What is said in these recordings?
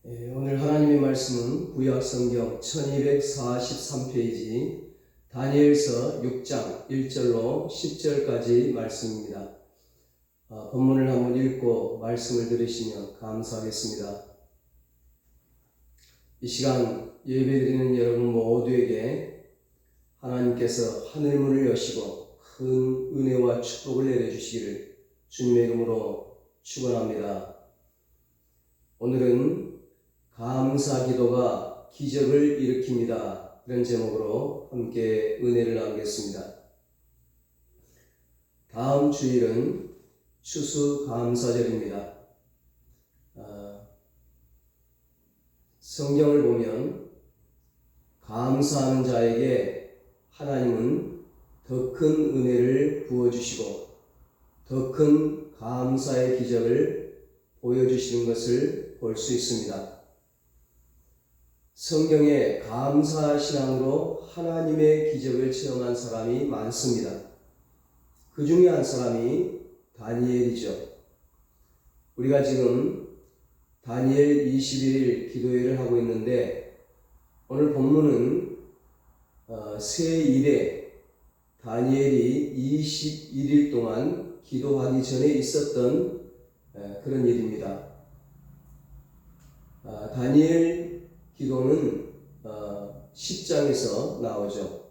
오늘 하나님의 말씀은 구약성경 1243페이지 다니엘서 6장 1절로 10절까지 말씀입니다. 본문을 한번 읽고 말씀을 들으시면 감사하겠습니다. 이 시간 예배드리는 여러분 모두에게 하나님께서 하늘문을 여시고 큰 은혜와 축복을 내려주시기를 주님의 이름으로 축원합니다. 오늘은 감사 기도가 기적을 일으킵니다. 이런 제목으로 함께 은혜를 나누겠습니다. 다음 주일은 추수감사절입니다. 성경을 보면 감사하는 자에게 하나님은 더 큰 은혜를 부어주시고 더 큰 감사의 기적을 보여주시는 것을 볼 수 있습니다. 성경에 감사신앙으로 하나님의 기적을 체험한 사람이 많습니다. 그 중에 한 사람이 다니엘이죠. 우리가 지금 다니엘 21일 기도회를 하고 있는데 오늘 본문은 새 일에 다니엘이 21일 동안 기도하기 전에 있었던 그런 일입니다. 다니엘 기도는 10장에서 나오죠.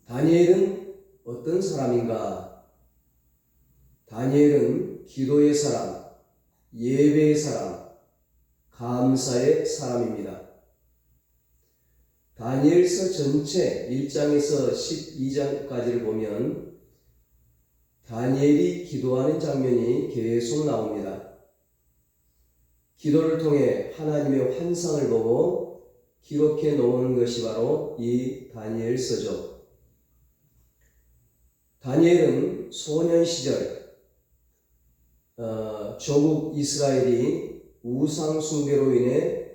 다니엘은 어떤 사람인가? 다니엘은 기도의 사람, 예배의 사람, 감사의 사람입니다. 다니엘서 전체 1장에서 12장까지를 보면 다니엘이 기도하는 장면이 계속 나옵니다. 기도를 통해 하나님의 환상을 보고 기록해 놓은 것이 바로 이 다니엘서죠. 다니엘은 소년 시절 조국 이스라엘이 우상 숭배로 인해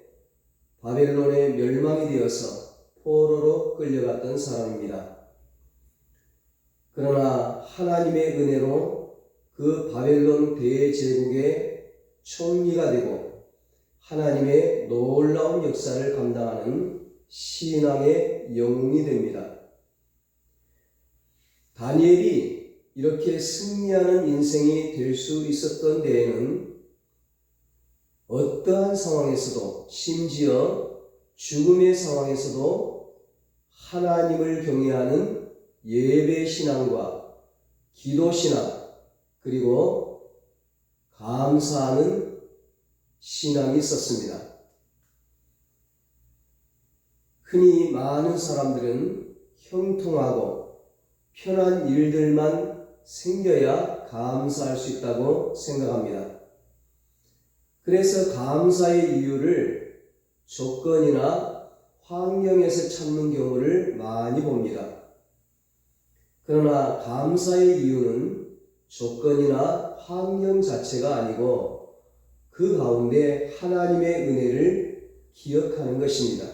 바벨론에 멸망이 되어서 포로로 끌려갔던 사람입니다. 그러나 하나님의 은혜로 그 바벨론 대제국의 총리가 되고 하나님의 놀라운 역사를 감당하는 신앙의 영웅이 됩니다. 다니엘이 이렇게 승리하는 인생이 될 수 있었던 데에는 어떠한 상황에서도 심지어 죽음의 상황에서도 하나님을 경외하는 예배 신앙과 기도 신앙 그리고 감사하는 신앙이 있었습니다. 흔히 많은 사람들은 형통하고 편한 일들만 생겨야 감사할 수 있다고 생각합니다. 그래서 감사의 이유를 조건이나 환경에서 찾는 경우를 많이 봅니다. 그러나 감사의 이유는 조건이나 환경 자체가 아니고 그 가운데 하나님의 은혜를 기억하는 것입니다.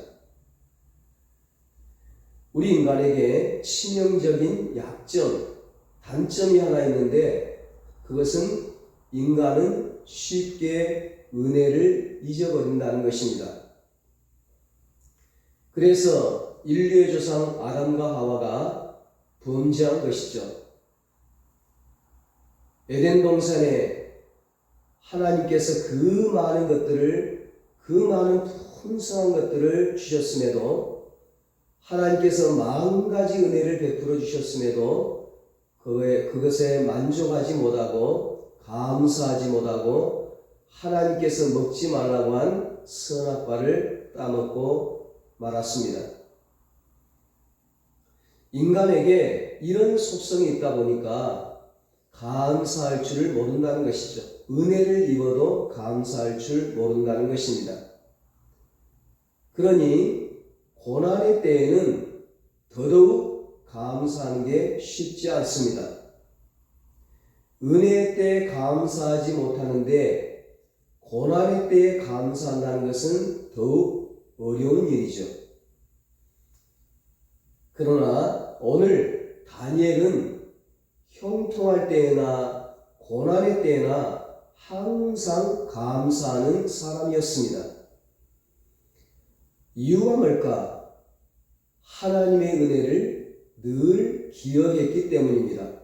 우리 인간에게 치명적인 약점, 단점이 하나 있는데 그것은 인간은 쉽게 은혜를 잊어버린다는 것입니다. 그래서 인류의 조상 아담과 하와가 범죄한 것이죠. 에덴 동산에 하나님께서 그 많은 것들을, 그 많은 풍성한 것들을 주셨음에도 하나님께서 10,000가지 은혜를 베풀어 주셨음에도 그것에 만족하지 못하고 감사하지 못하고 하나님께서 먹지 말라고 한 선악과를 따먹고 말았습니다. 인간에게 이런 속성이 있다 보니까 감사할 줄을 모른다는 것이죠. 은혜를 입어도 감사할 줄 모른다는 것입니다. 그러니 고난의 때에는 더더욱 감사하는 게 쉽지 않습니다. 은혜의 때에 감사하지 못하는데 고난의 때에 감사한다는 것은 더욱 어려운 일이죠. 그러나 오늘 다니엘은 형통할 때나 고난의 때나 항상 감사하는 사람이었습니다. 이유가 뭘까? 하나님의 은혜를 늘 기억했기 때문입니다.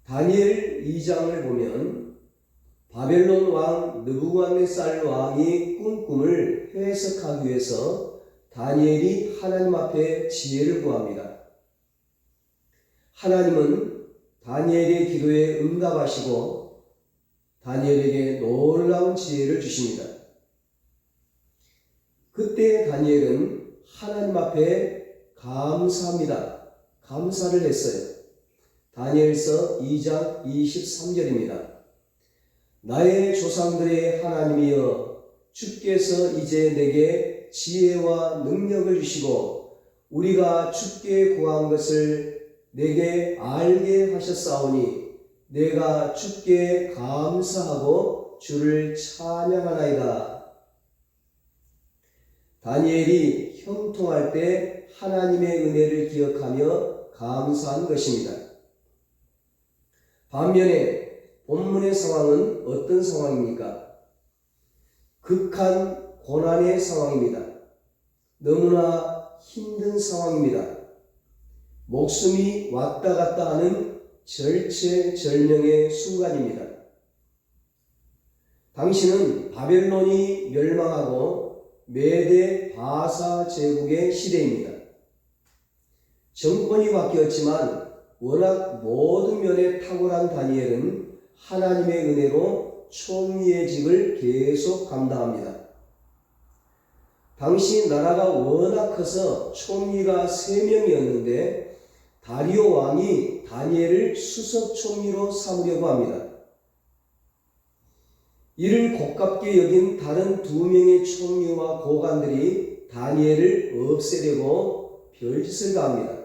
다니엘 2장을 보면 바벨론 왕 느부갓네살 왕이 꾼 꿈을 해석하기 위해서 다니엘이 하나님 앞에 지혜를 구합니다. 하나님은 다니엘의 기도에 응답하시고 다니엘에게 놀라운 지혜를 주십니다. 그때 다니엘은 하나님 앞에 감사합니다. 감사를 했어요. 다니엘서 2장 23절입니다. 나의 조상들의 하나님이여, 주께서 이제 내게 지혜와 능력을 주시고 우리가 주께 구한 것을 내게 알게 하셨사오니 내가 주께 감사하고 주를 찬양하나이다. 다니엘이 형통할 때 하나님의 은혜를 기억하며 감사한 것입니다. 반면에 본문의 상황은 어떤 상황입니까? 극한 고난의 상황입니다. 너무나 힘든 상황입니다. 목숨이 왔다 갔다 하는 절체절명의 순간입니다. 당시는 바벨론이 멸망하고 메대 바사 제국의 시대입니다. 정권이 바뀌었지만 워낙 모든 면에 탁월한 다니엘은 하나님의 은혜로 총리의 직을 계속 감당합니다. 당시 나라가 워낙 커서 총리가 3명이었는데 다리오 왕이 다니엘을 수석 총리로 삼으려고 합니다. 이를 고깝게 여긴 다른 2명의 총리와 고관들이 다니엘을 없애려고 별짓을 가합니다.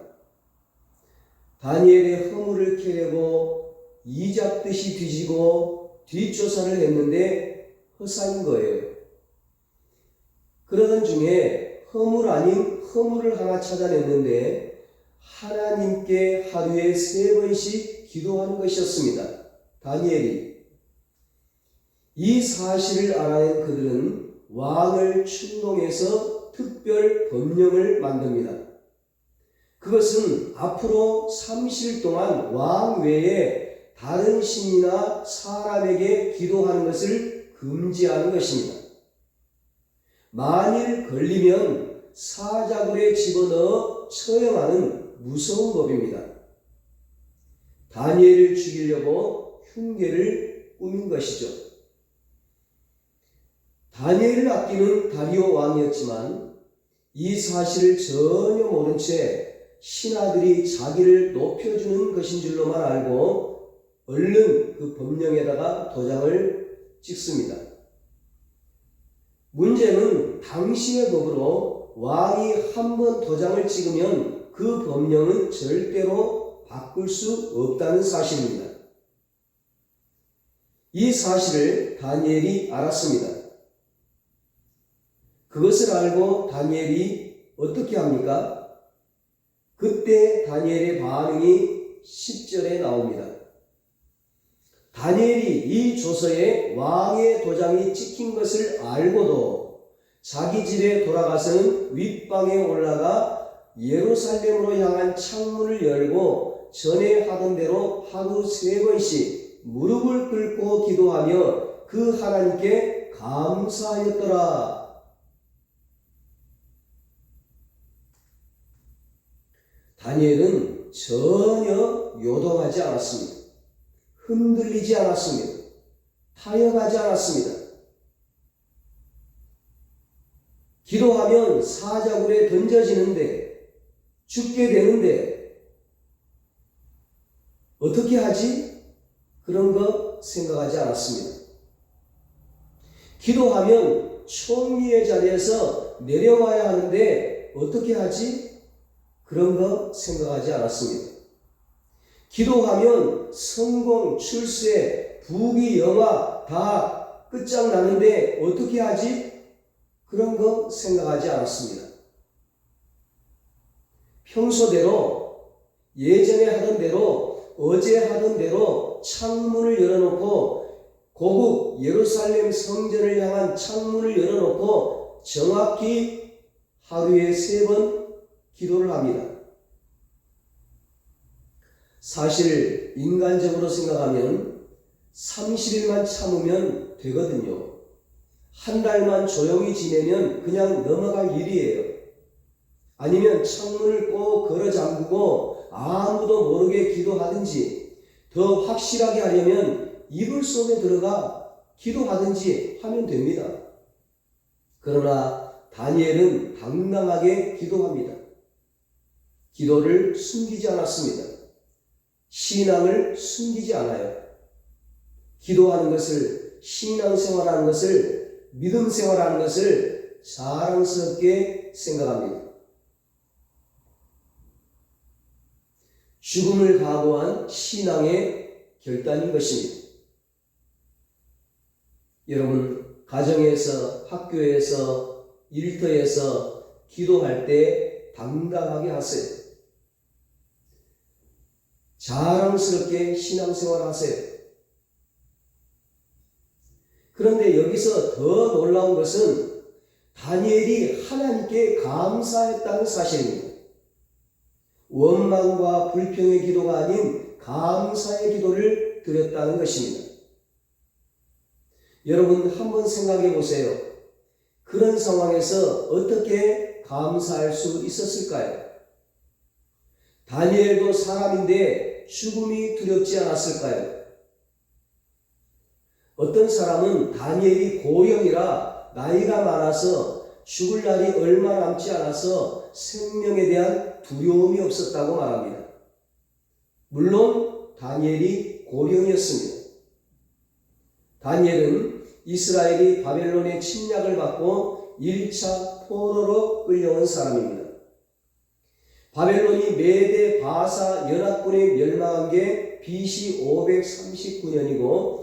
다니엘의 허물을 캐려고 이잡듯이 뒤지고 뒷조사를 했는데 허사인 거예요. 그러던 중에 허물 아닌 허물을 하나 찾아냈는데 하나님께 하루에 3번씩 기도하는 것이었습니다. 다니엘이. 이 사실을 알아낸 그들은 왕을 충동해서 특별 법령을 만듭니다. 그것은 앞으로 30일 동안 왕 외에 다른 신이나 사람에게 기도하는 것을 금지하는 것입니다. 만일 걸리면 사자굴에 집어넣어 처형하는 무서운 법입니다. 다니엘을 죽이려고 흉계를 꾸민 것이죠. 다니엘을 아끼는 다리오 왕이었지만 이 사실을 전혀 모른 채 신하들이 자기를 높여주는 것인 줄로만 알고 얼른 그 법령에다가 도장을 찍습니다. 문제는 당시의 법으로 왕이 한 번 도장을 찍으면 그 법령은 절대로 바꿀 수 없다는 사실입니다. 이 사실을 다니엘이 알았습니다. 그것을 알고 다니엘이 어떻게 합니까? 그때 다니엘의 반응이 10절에 나옵니다. 다니엘이 이 조서에 왕의 도장이 찍힌 것을 알고도 자기 집에 돌아가서는 윗방에 올라가 예루살렘으로 향한 창문을 열고 전에 하던 대로 하루 3번씩 무릎을 꿇고 기도하며 그 하나님께 감사하였더라. 다니엘은 전혀 요동하지 않았습니다. 흔들리지 않았습니다. 타협하지 않았습니다. 기도하면 사자굴에 던져지는데 죽게 되는데 어떻게 하지? 그런 거 생각하지 않았습니다. 기도하면 총리의 자리에서 내려와야 하는데 어떻게 하지? 그런 거 생각하지 않았습니다. 기도하면 성공, 출세, 부귀, 영화 다 끝장나는데 어떻게 하지? 그런 거 생각하지 않았습니다. 평소대로 예전에 하던 대로 어제 하던 대로 창문을 열어놓고 고국 예루살렘 성전을 향한 창문을 열어놓고 정확히 하루에 3번 기도를 합니다. 사실 인간적으로 생각하면 30일만 참으면 되거든요. 한 달만 조용히 지내면 그냥 넘어갈 일이에요. 아니면 창문을 꼭 걸어 잠그고 아무도 모르게 기도하든지, 더 확실하게 하려면 이불 속에 들어가 기도하든지 하면 됩니다. 그러나 다니엘은 당당하게 기도합니다. 기도를 숨기지 않았습니다. 신앙을 숨기지 않아요. 기도하는 것을, 신앙생활하는 것을, 믿음생활하는 것을 자랑스럽게 생각합니다. 죽음을 각오한 신앙의 결단인 것입니다. 여러분, 가정에서, 학교에서, 일터에서 기도할 때 당당하게 하세요. 자랑스럽게 신앙생활 하세요. 그런데 여기서 더 놀라운 것은 다니엘이 하나님께 감사했다는 사실입니다. 원망과 불평의 기도가 아닌 감사의 기도를 드렸다는 것입니다. 여러분, 한번 생각해 보세요. 그런 상황에서 어떻게 감사할 수 있었을까요? 다니엘도 사람인데 죽음이 두렵지 않았을까요? 어떤 사람은 다니엘이 고령이라 나이가 많아서 죽을 날이 얼마 남지 않아서 생명에 대한 두려움이 없었다고 말합니다. 물론 다니엘이 고령이었습니다. 다니엘은 이스라엘이 바벨론의 침략을 받고 1차 포로로 끌려온 사람입니다. 바벨론이 메대 바사 연합군에 멸망한 게 BC 539년이고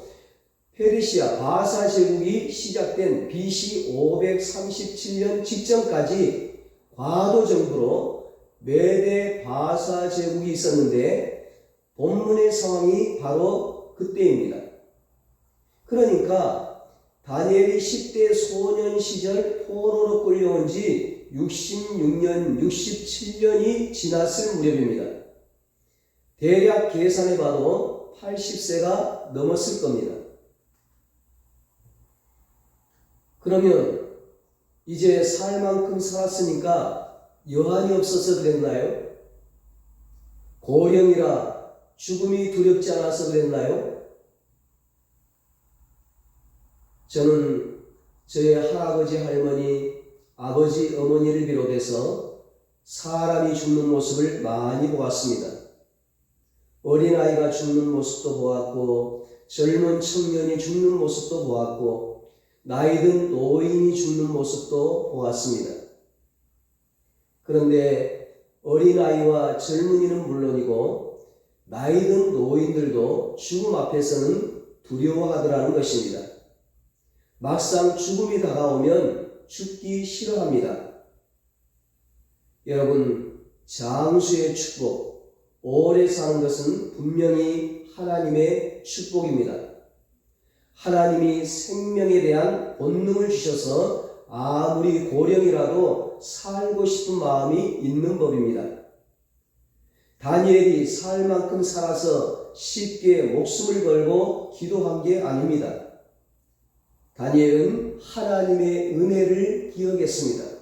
페르시아 바사 제국이 시작된 BC 537년 직전까지 과도 정부로 메대 바사 제국이 있었는데 본문의 상황이 바로 그때입니다. 그러니까 다니엘이 10대 소년 시절 포로로 끌려온 지 66년, 67년이 지났을 무렵입니다. 대략 계산해 봐도 80세가 넘었을 겁니다. 그러면 이제 살 만큼 살았으니까 여한이 없어서 그랬나요? 고령이라 죽음이 두렵지 않아서 그랬나요? 저는 저의 할아버지, 할머니, 아버지, 어머니를 비롯해서 사람이 죽는 모습을 많이 보았습니다. 어린아이가 죽는 모습도 보았고, 젊은 청년이 죽는 모습도 보았고, 나이든 노인이 죽는 모습도 보았습니다. 그런데 어린아이와 젊은이는 물론이고 나이든 노인들도 죽음 앞에서는 두려워하더라는 것입니다. 막상 죽음이 다가오면 죽기 싫어합니다. 여러분, 장수의 축복, 오래 사는 것은 분명히 하나님의 축복입니다. 하나님이 생명에 대한 본능을 주셔서 아무리 고령이라도 살고 싶은 마음이 있는 법입니다. 다니엘이 살 만큼 살아서 쉽게 목숨을 걸고 기도한 게 아닙니다. 다니엘은 하나님의 은혜를 기억했습니다.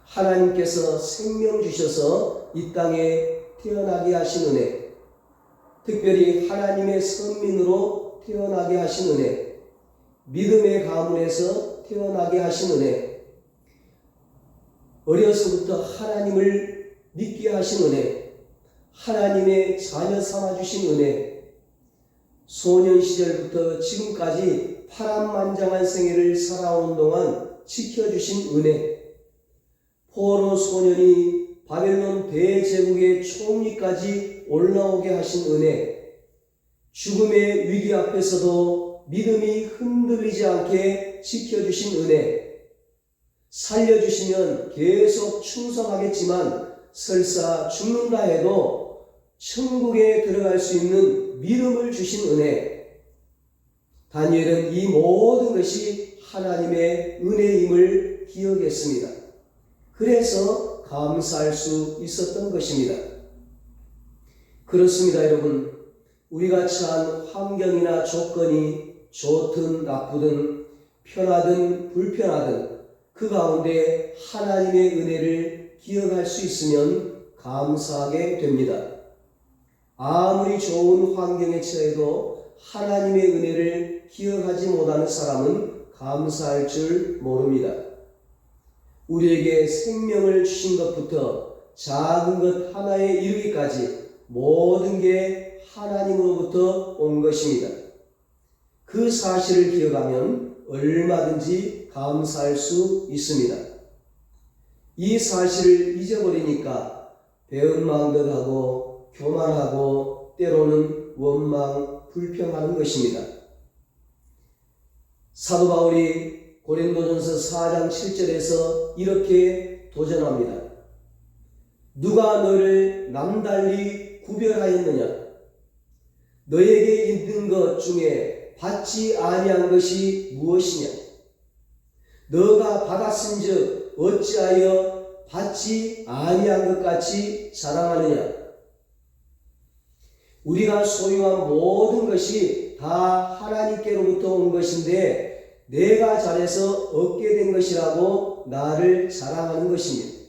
하나님께서 생명 주셔서 이 땅에 태어나게 하신 은혜, 특별히 하나님의 선민으로 태어나게 하신 은혜, 믿음의 가문에서 태어나게 하신 은혜, 어려서부터 하나님을 믿게 하신 은혜, 하나님의 자녀 삼아주신 은혜, 소년 시절부터 지금까지 파란만장한 생애를 살아온 동안 지켜주신 은혜, 포로 소년이 바벨론 대제국의 총리까지 올라오게 하신 은혜, 죽음의 위기 앞에서도 믿음이 흔들리지 않게 지켜주신 은혜, 살려주시면 계속 충성하겠지만 설사 죽는다 해도 천국에 들어갈 수 있는 믿음을 주신 은혜. 다니엘은 이 모든 것이 하나님의 은혜임을 기억했습니다. 그래서 감사할 수 있었던 것입니다. 그렇습니다, 여러분. 우리가 처한 환경이나 조건이 좋든 나쁘든 편하든 불편하든 그 가운데 하나님의 은혜를 기억할 수 있으면 감사하게 됩니다. 아무리 좋은 환경에 처해도 하나님의 은혜를 기억하지 못하는 사람은 감사할 줄 모릅니다. 우리에게 생명을 주신 것부터 작은 것 하나에 이르기까지 모든 게 하나님으로부터 온 것입니다. 그 사실을 기억하면 얼마든지 감사할 수 있습니다. 이 사실을 잊어버리니까 배은 마음대로 하고 교만하고 때로는 원망, 불평하는 것입니다. 사도 바울이 고린도전서 4장 7절에서 이렇게 도전합니다. 누가 너를 남달리 구별하였느냐? 너에게 있는 것 중에 받지 아니한 것이 무엇이냐? 너가 받았은즉 어찌하여 받지 아니한 것 같이 자랑하느냐? 우리가 소유한 모든 것이 다 하나님께로부터 온 것인데 내가 잘해서 얻게 된 것이라고 나를 자랑하는 것입니다.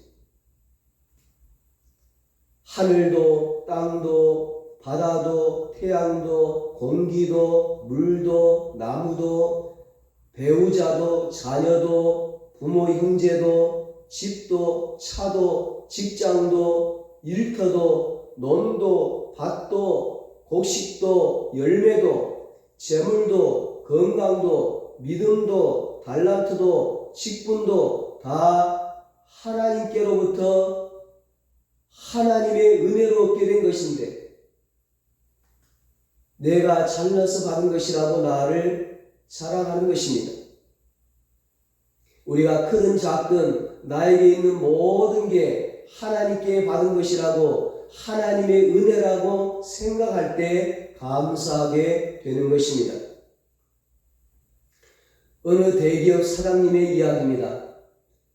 하늘도 땅도 바다도 태양도 공기도 물도 나무도 배우자도 자녀도 부모 형제도 집도 차도 직장도 일터도 논도 밭도 곡식도 열매도 재물도 건강도 믿음도 달란트도 직분도 다 하나님께로부터 하나님의 은혜로 얻게 된 것인데 내가 잘나서 받은 것이라고 나를 자랑하는 것입니다. 우리가 크든 작든 나에게 있는 모든 게 하나님께 받은 것이라고 하나님의 은혜라고 생각할 때 감사하게 되는 것입니다. 어느 대기업 사장님의 이야기입니다.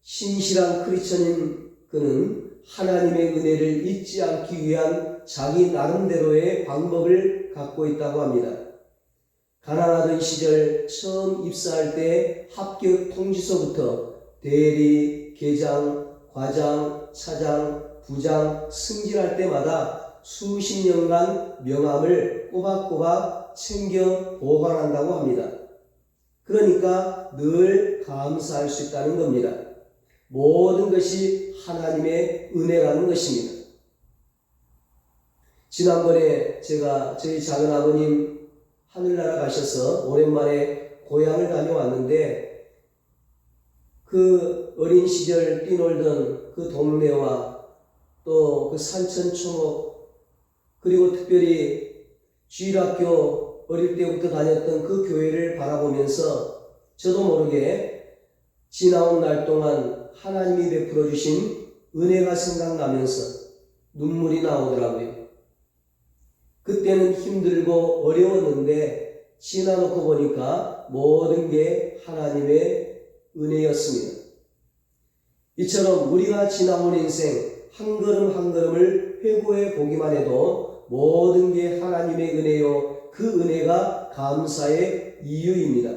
신실한 크리스천인 그는 하나님의 은혜를 잊지 않기 위한 자기 나름대로의 방법을 갖고 있다고 합니다. 가난하던 시절 처음 입사할 때 합격 통지서부터 대리, 계장, 과장, 차장, 부장 승진할 때마다 수십 년간 명함을 꼬박꼬박 챙겨 보관한다고 합니다. 그러니까 늘 감사할 수 있다는 겁니다. 모든 것이 하나님의 은혜라는 것입니다. 지난번에 제가 저희 작은아버님 하늘나라 가셔서 오랜만에 고향을 다녀왔는데 그 어린 시절 뛰놀던 그 동네와 또 그 산천초목 그리고 특별히 주일학교 어릴 때부터 다녔던 그 교회를 바라보면서 저도 모르게 지나온 날 동안 하나님이 베풀어 주신 은혜가 생각나면서 눈물이 나오더라고요. 그때는 힘들고 어려웠는데 지나놓고 보니까 모든 게 하나님의 은혜였습니다. 이처럼 우리가 지나온 인생 한 걸음 한 걸음을 회고해 보기만 해도 모든 게 하나님의 은혜요. 그 은혜가 감사의 이유입니다.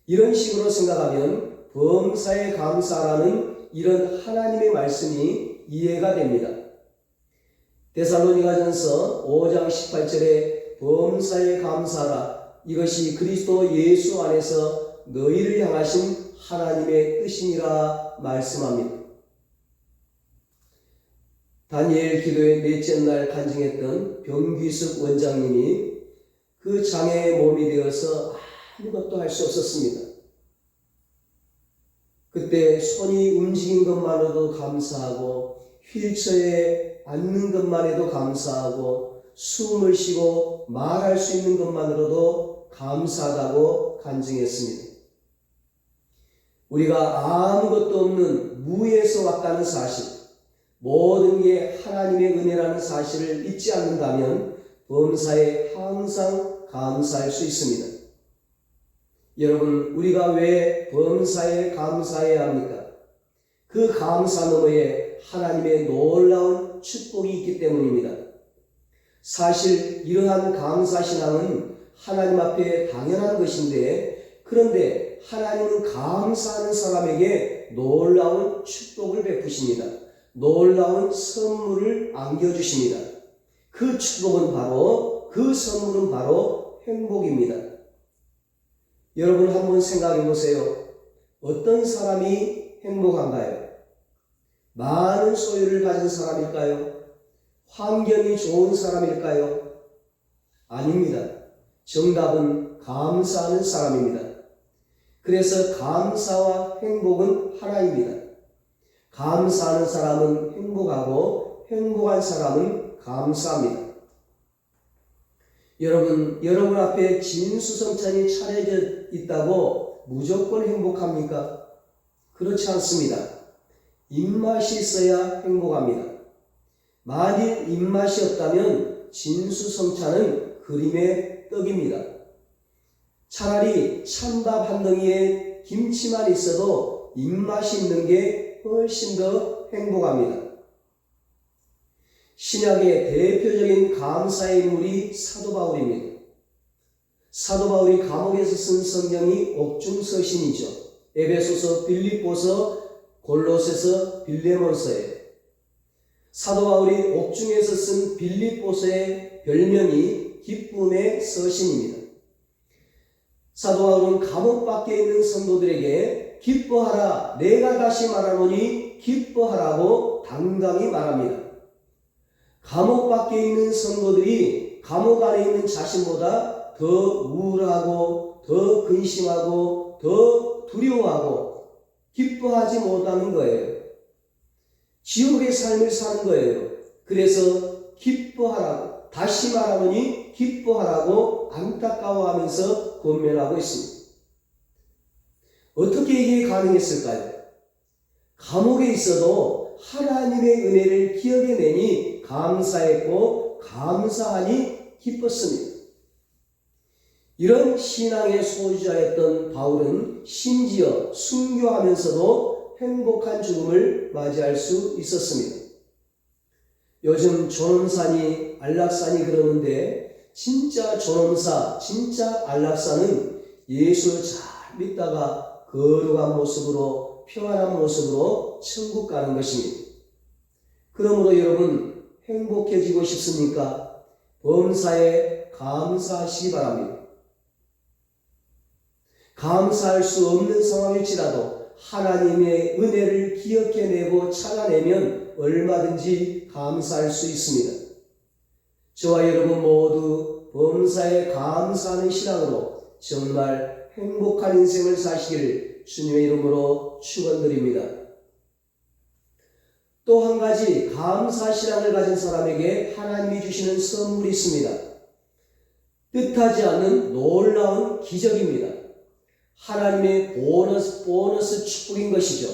이런 식으로 생각하면 범사에 감사라는 이런 하나님의 말씀이 이해가 됩니다. 데살로니가전서 5장 18절에 범사에 감사하라. 이것이 그리스도 예수 안에서 너희를 향하신 하나님의 뜻이니라 말씀합니다. 다니엘 기도의 넷째 날 간증했던 병귀숙 원장님이 그 장애의 몸이 되어서 아무것도 할 수 없었습니다. 그때 손이 움직인 것만으로도 감사하고 휠체어에 앉는 것만 해도 감사하고 숨을 쉬고 말할 수 있는 것만으로도 감사하다고 간증했습니다. 우리가 아무것도 없는 무에서 왔다는 사실, 모든 게 하나님의 은혜라는 사실을 잊지 않는다면 범사에 항상 감사할 수 있습니다. 여러분, 우리가 왜 범사에 감사해야 합니까? 그 감사 너머에 하나님의 놀라운 축복이 있기 때문입니다. 사실 이러한 감사신앙은 하나님 앞에 당연한 것인데, 그런데 하나님은 감사하는 사람에게 놀라운 축복을 베푸십니다. 놀라운 선물을 안겨주십니다. 그 축복은 바로, 그 선물은 바로 행복입니다. 여러분 한번 생각해 보세요. 어떤 사람이 행복한가요? 많은 소유를 가진 사람일까요? 환경이 좋은 사람일까요? 아닙니다. 정답은 감사하는 사람입니다. 그래서 감사와 행복은 하나입니다. 감사하는 사람은 행복하고 행복한 사람은 감사합니다. 여러분 앞에 진수성찬이 차려져 있다고 무조건 행복합니까? 그렇지 않습니다. 입맛이 있어야 행복합니다. 만일 입맛이 없다면 진수성찬은 그림의 떡입니다. 차라리 찬밥 한 덩이에 김치만 있어도 입맛이 있는 게 훨씬 더 행복합니다. 신약의 대표적인 감사의 인물이 사도 바울입니다. 사도 바울이 감옥에서 쓴 성경이 옥중서신이죠. 에베소서, 빌립보서, 골로새서, 빌레몬서예요. 사도 바울이 옥중에서 쓴 빌립보서의 별명이 기쁨의 서신입니다. 사도 바울은 감옥 밖에 있는 성도들에게 기뻐하라, 내가 다시 말하노니 기뻐하라고 당당히 말합니다. 감옥 밖에 있는 성도들이 감옥 안에 있는 자신보다 더 우울하고 더 근심하고 더 두려워하고 기뻐하지 못하는 거예요. 지옥의 삶을 사는 거예요. 그래서 기뻐하라고, 다시 말하노니 기뻐하라고 안타까워하면서 권면하고 있습니다. 어떻게 이게 가능했을까요? 감옥에 있어도 하나님의 은혜를 기억해내니 감사했고 감사하니 기뻤습니다. 이런 신앙의 소유자였던 바울은 심지어 순교하면서도 행복한 죽음을 맞이할 수 있었습니다. 요즘 존엄사니 안락사니 그러는데 진짜 존엄사, 진짜 안락사는 예수를 잘 믿다가 거룩한 모습으로, 평안한 모습으로 천국 가는 것입니다. 그러므로 여러분 행복해지고 싶습니까? 범사에 감사하시기 바랍니다. 감사할 수 없는 상황일지라도 하나님의 은혜를 기억해내고 찾아내면 얼마든지 감사할 수 있습니다. 저와 여러분 모두 범사에 감사하는 신앙으로 정말 행복한 인생을 사시길 주님의 이름으로 축원드립니다. 또 한 가지 감사 신앙을 가진 사람에게 하나님이 주시는 선물이 있습니다. 뜻하지 않는 놀라운 기적입니다. 하나님의 보너스 축복인 것이죠.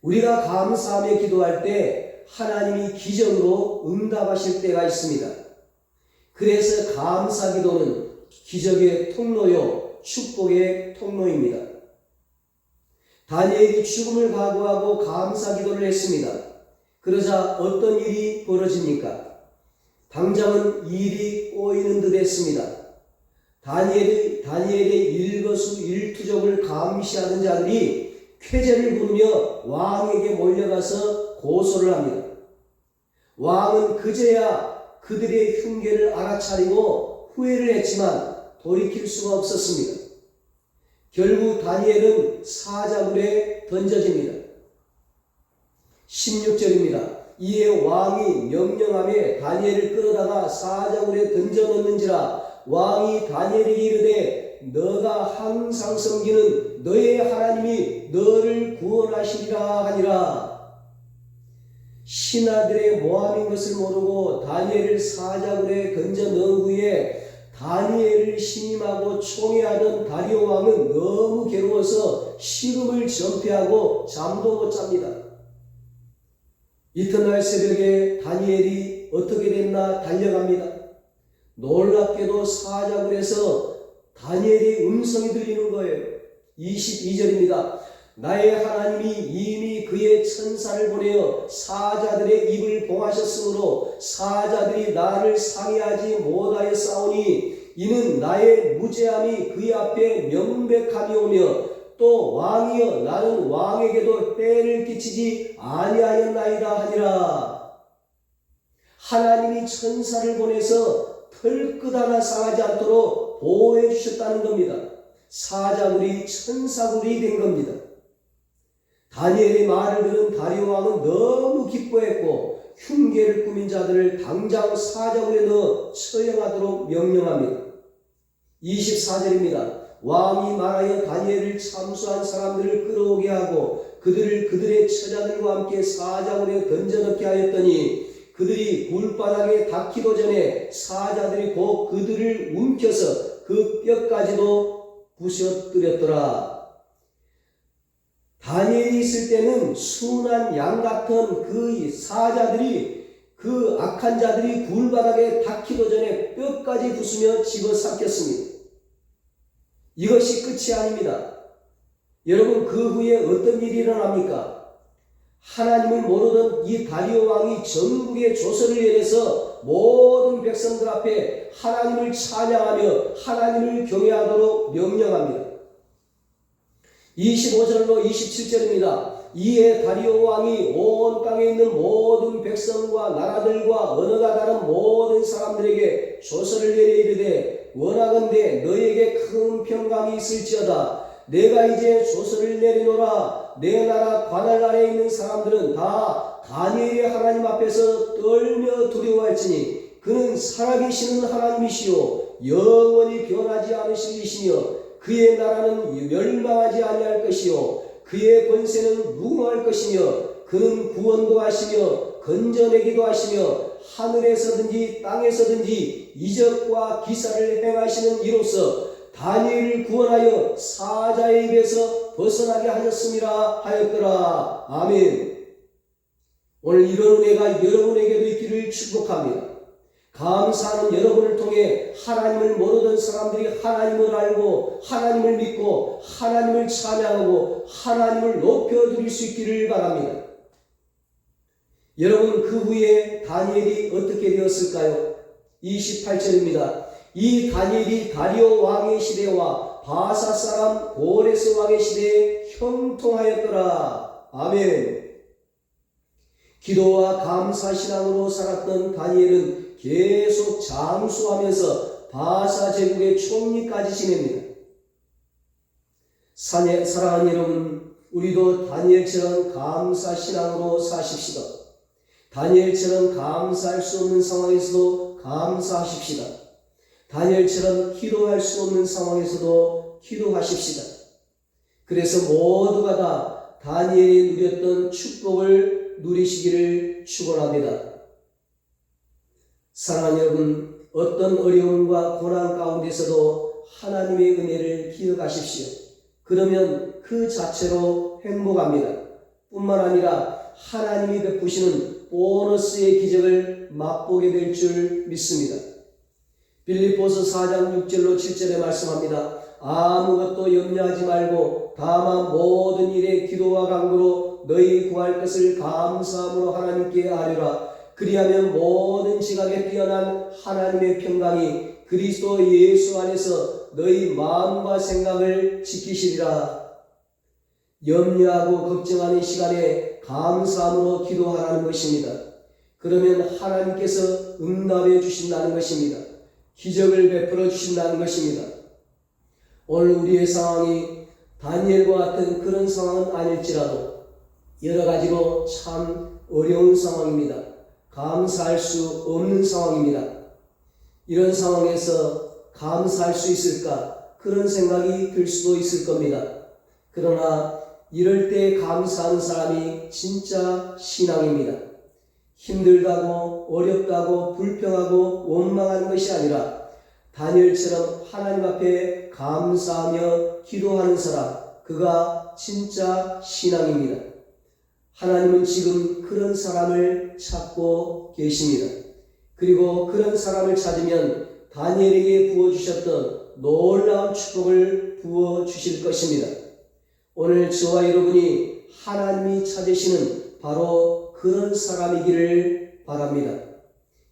우리가 감사하며 기도할 때 하나님이 기적으로 응답하실 때가 있습니다. 그래서 감사 기도는 기적의 통로요, 축복의 통로입니다. 다니엘이 죽음을 각오하고 감사 기도를 했습니다. 그러자 어떤 일이 벌어집니까? 당장은 일이 꼬이는 듯 했습니다. 다니엘의 일거수일투족을 감시하던 자들이 쾌제를 부르며 왕에게 몰려가서 고소를 합니다. 왕은 그제야 그들의 흉계를 알아차리고 후회를 했지만 돌이킬 수가 없었습니다. 결국 다니엘은 사자굴에 던져집니다. 16절입니다. 이에 왕이 명령하며 다니엘을 끌어다가 사자굴에 던져 넣는지라 왕이 다니엘에게 이르되 너가 항상 섬기는 너의 하나님이 너를 구원하시리라 하니라. 신하들의 모함인 것을 모르고 다니엘을 사자굴에 던져 넣은 후에 다니엘을 신임하고 총애하던 다리오 왕은 너무 괴로워서 식음을 전폐하고 잠도 못 잡니다. 이튿날 새벽에 다니엘이 어떻게 됐나 달려갑니다. 놀랍게도 사자굴에서 다니엘의 음성이 들리는 거예요. 22절입니다. 나의 하나님이 이미 그의 천사를 보내어 사자들의 입을 봉하셨으므로 사자들이 나를 상해하지 못하였사오니 이는 나의 무죄함이 그의 앞에 명백함이오며 또 왕이여 나는 왕에게도 해를 끼치지 아니하였나이다 하니라. 하나님이 천사를 보내서 털끝 하나 상하지 않도록 보호해 주셨다는 겁니다. 사자굴이 천사굴이 된 겁니다. 다니엘의 말을 들은 다리오 왕은 너무 기뻐했고 흉계를 꾸민 자들을 당장 사자굴에 넣어 처형하도록 명령합니다. 24절입니다. 왕이 말하여 다니엘을 참수한 사람들을 끌어오게 하고 그들을 그들의 처자들과 함께 사자굴에 던져넣게 하였더니 그들이 굴바닥에 닿기도 전에 사자들이 곧 그들을 움켜서 그 뼈까지도 부셔뜨렸더라. 다니엘이 있을 때는 순한 양 같은 그 사자들이 그 악한 자들이 굴바닥에 닿기도 전에 뼈까지 부수며 집어삼켰습니다. 이것이 끝이 아닙니다. 여러분, 그 후에 어떤 일이 일어납니까? 하나님을 모르던 이 다리오 왕이 전국의 조서를 내려서 모든 백성들 앞에 하나님을 찬양하며 하나님을 경외하도록 명령합니다. 25절로 27절입니다. 이에 다리오 왕이 온 땅에 있는 모든 백성과 나라들과 언어가 다른 모든 사람들에게 조서를 내려 이르되 원하건대 너에게 큰 평강이 있을지어다. 내가 이제 조서를 내리노라. 내 나라 관할 아래에 있는 사람들은 다 다니엘의 하나님 앞에서 떨며 두려워할지니 그는 살아계시는 하나님이시요 영원히 변하지 않으실 이시며 그의 나라는 멸망하지 아니할 것이요 그의 권세는 무궁할 것이며 그는 구원도 하시며 건져내기도 하시며 하늘에서든지 땅에서든지 이적과 기사를 행하시는 이로써 다니엘을 구원하여 사자의 입에서 벗어나게 하셨음이라 하였더라. 아멘. 오늘 이런 은혜가 여러분에게도 있기를 축복합니다. 감사하는 여러분을 통해 하나님을 모르던 사람들이 하나님을 알고 하나님을 믿고 하나님을 찬양하고 하나님을 높여드릴 수 있기를 바랍니다. 여러분, 그 후에 다니엘이 어떻게 되었을까요? 28절입니다. 이 다니엘이 다리오 왕의 시대와 바사 사람 고레스 왕의 시대에 형통하였더라. 아멘. 기도와 감사 신앙으로 살았던 다니엘은 계속 장수하면서 바사 제국의 총리까지 지냅니다. 사랑하는 여러분, 우리도 다니엘처럼 감사 신앙으로 사십시다. 다니엘처럼 감사할 수 없는 상황에서도 감사하십시다. 다니엘처럼 기도할 수 없는 상황에서도 기도하십시다. 그래서 모두가 다 다니엘이 누렸던 축복을 누리시기를 축원합니다. 사랑하는 여러분, 어떤 어려움과 고난 가운데서도 하나님의 은혜를 기억하십시오. 그러면 그 자체로 행복합니다. 뿐만 아니라 하나님이 베푸시는 보너스의 기적을 맛보게 될 줄 믿습니다. 빌립보서 4장 6절로 7절에 말씀합니다. 아무것도 염려하지 말고 다만 모든 일에 기도와 간구로 너희 구할 것을 감사함으로 하나님께 아뢰라. 그리하면 모든 지각에 뛰어난 하나님의 평강이 그리스도 예수 안에서 너희 마음과 생각을 지키시리라. 염려하고 걱정하는 시간에 감사함으로 기도하라는 것입니다. 그러면 하나님께서 응답해 주신다는 것입니다. 기적을 베풀어 주신다는 것입니다. 오늘 우리의 상황이 다니엘과 같은 그런 상황은 아닐지라도 여러 가지로 참 어려운 상황입니다. 감사할 수 없는 상황입니다. 이런 상황에서 감사할 수 있을까? 그런 생각이 들 수도 있을 겁니다. 그러나 이럴 때 감사하는 사람이 진짜 신앙입니다. 힘들다고 어렵다고 불평하고 원망하는 것이 아니라 다니엘처럼 하나님 앞에 감사하며 기도하는 사람, 그가 진짜 신앙입니다. 하나님은 지금 그런 사람을 찾고 계십니다. 그리고 그런 사람을 찾으면 다니엘에게 부어주셨던 놀라운 축복을 부어주실 것입니다. 오늘 저와 여러분이 하나님이 찾으시는 바로 그런 사람이기를 바랍니다.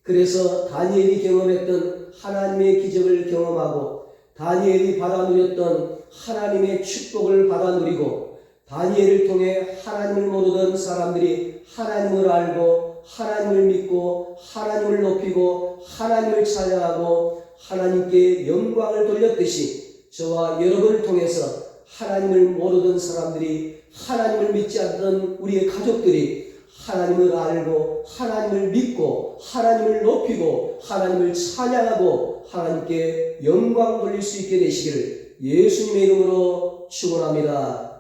그래서 다니엘이 경험했던 하나님의 기적을 경험하고 다니엘이 받아 누렸던 하나님의 축복을 받아 누리고 다니엘을 통해 하나님을 모르던 사람들이 하나님을 알고 하나님을 믿고 하나님을 높이고 하나님을 찬양하고 하나님께 영광을 돌렸듯이 저와 여러분을 통해서 하나님을 모르던 사람들이 하나님을 믿지 않던 우리의 가족들이 하나님을 알고 하나님을 믿고 하나님을 높이고 하나님을 찬양하고 하나님께 영광 돌릴 수 있게 되시기를 예수님의 이름으로 축원합니다.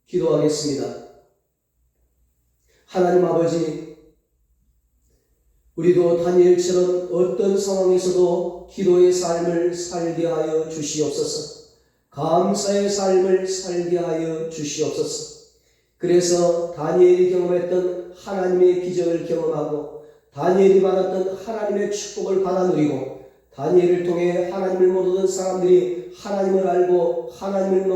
기도하겠습니다. 하나님 아버지, 우리도 다니엘처럼 어떤 상황에서도 기도의 삶을 살게 하여 주시옵소서. 감사의 삶을 살게 하여 주시옵소서. 그래서 다니엘이 경험했던 하나님의 기적을 경험하고 다니엘이 받았던 하나님의 축복을 받아 누리고 다니엘을 통해 하나님을 모르던 사람들이 하나님을 알고 하나님을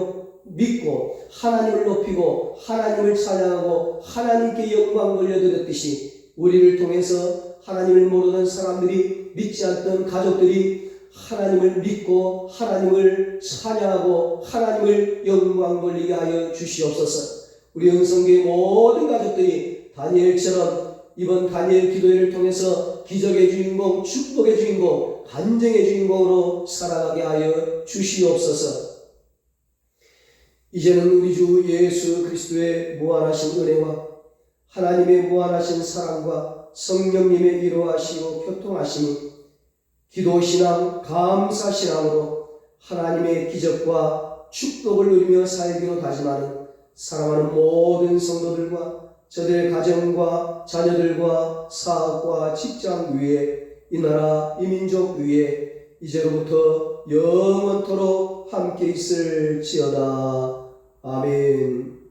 믿고 하나님을 높이고 하나님을 찬양하고 하나님께 영광 돌려드렸듯이 우리를 통해서 하나님을 모르던 사람들이 믿지 않던 가족들이 하나님을 믿고 하나님을 찬양하고 하나님을 영광 돌리게 하여 주시옵소서. 우리 은성교회 모든 가족들이 다니엘처럼 이번 다니엘 기도회를 통해서 기적의 주인공, 축복의 주인공, 간증의 주인공으로 살아가게 하여 주시옵소서. 이제는 우리 주 예수 그리스도의 무한하신 은혜와 하나님의 무한하신 사랑과 성령님의 위로하시고 교통하심이 기도신앙, 감사신앙으로 하나님의 기적과 축복을 누리며 살기로 다짐하는 사랑하는 모든 성도들과 저들의 가정과 자녀들과 사업과 직장 위에 이 나라 이 민족 위에 이제로부터 영원토록 함께 있을지어다. 아멘.